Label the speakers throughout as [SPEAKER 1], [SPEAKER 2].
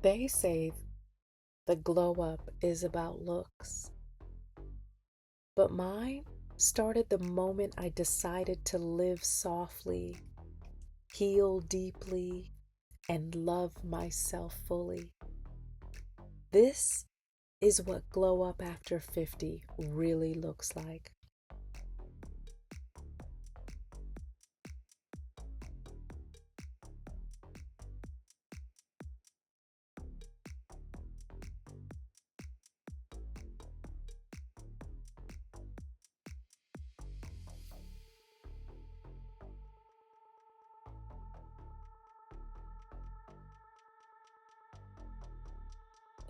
[SPEAKER 1] They say the glow up is about looks, but mine started the moment I decided to live softly, heal deeply, and love myself fully. This is what glow up after 50 really looks like.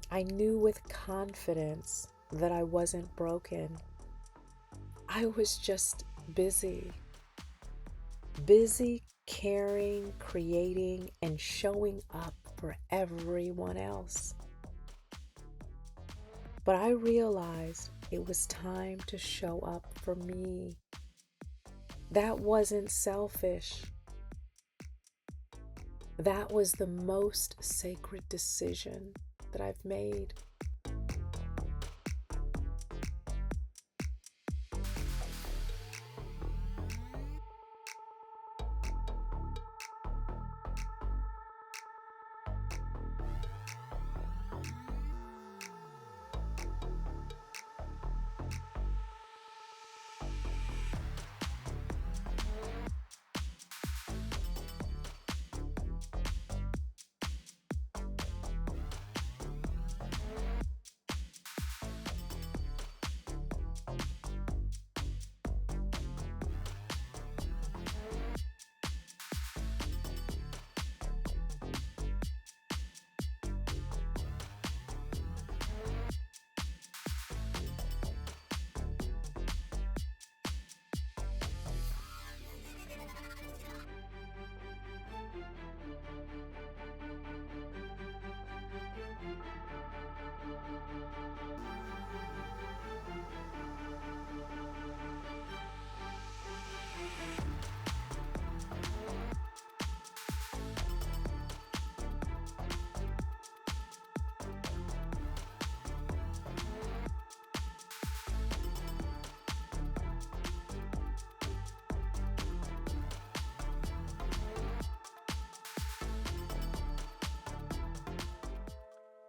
[SPEAKER 1] I knew with confidence that I wasn't broken. I was just busy, busy caring, creating, and showing up for everyone else. But I realized it was time to show up for me. That wasn't selfish. That was the most sacred decision that I've made.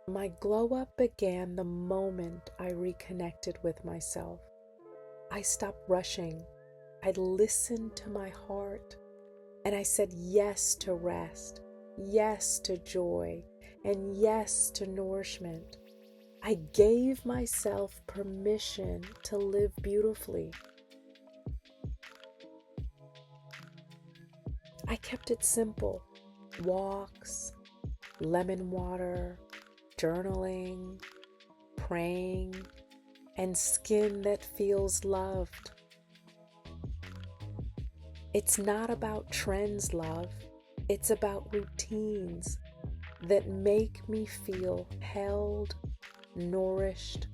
[SPEAKER 1] My glow up began the moment I reconnected with myself. I stopped rushing. I listened to my heart and I said yes to rest, yes to joy, and yes to nourishment. I gave myself permission to live beautifully. I kept it simple: walks, lemon water, journaling, praying, and skin that feels loved. It's not about trends, love. It's about routines that make me feel held, nourished,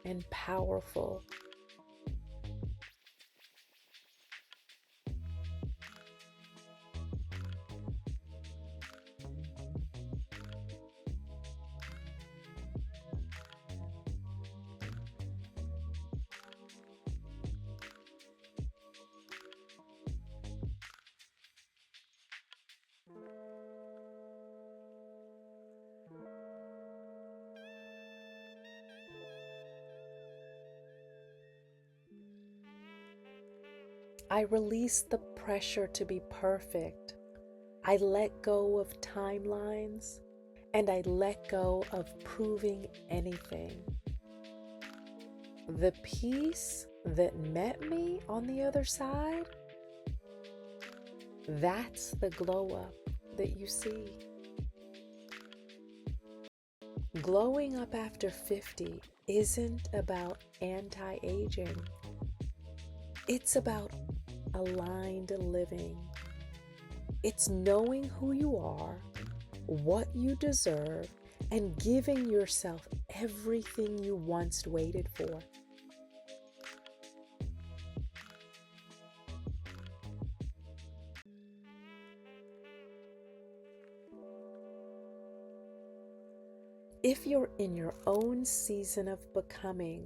[SPEAKER 1] and powerful. I released the pressure to be perfect. I let go of timelines and I let go of proving anything. The peace that met me on the other side, that's the glow up that you see. Glowing up after 50 isn't about anti-aging. It's about aligned living. It's knowing who you are, what you deserve, and giving yourself everything you once waited for. if you're in your own season of becoming,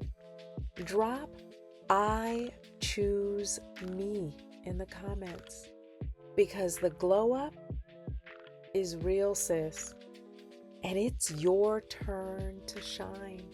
[SPEAKER 1] drop "I choose me" in the comments, because the glow up is real, sis, and it's your turn to shine.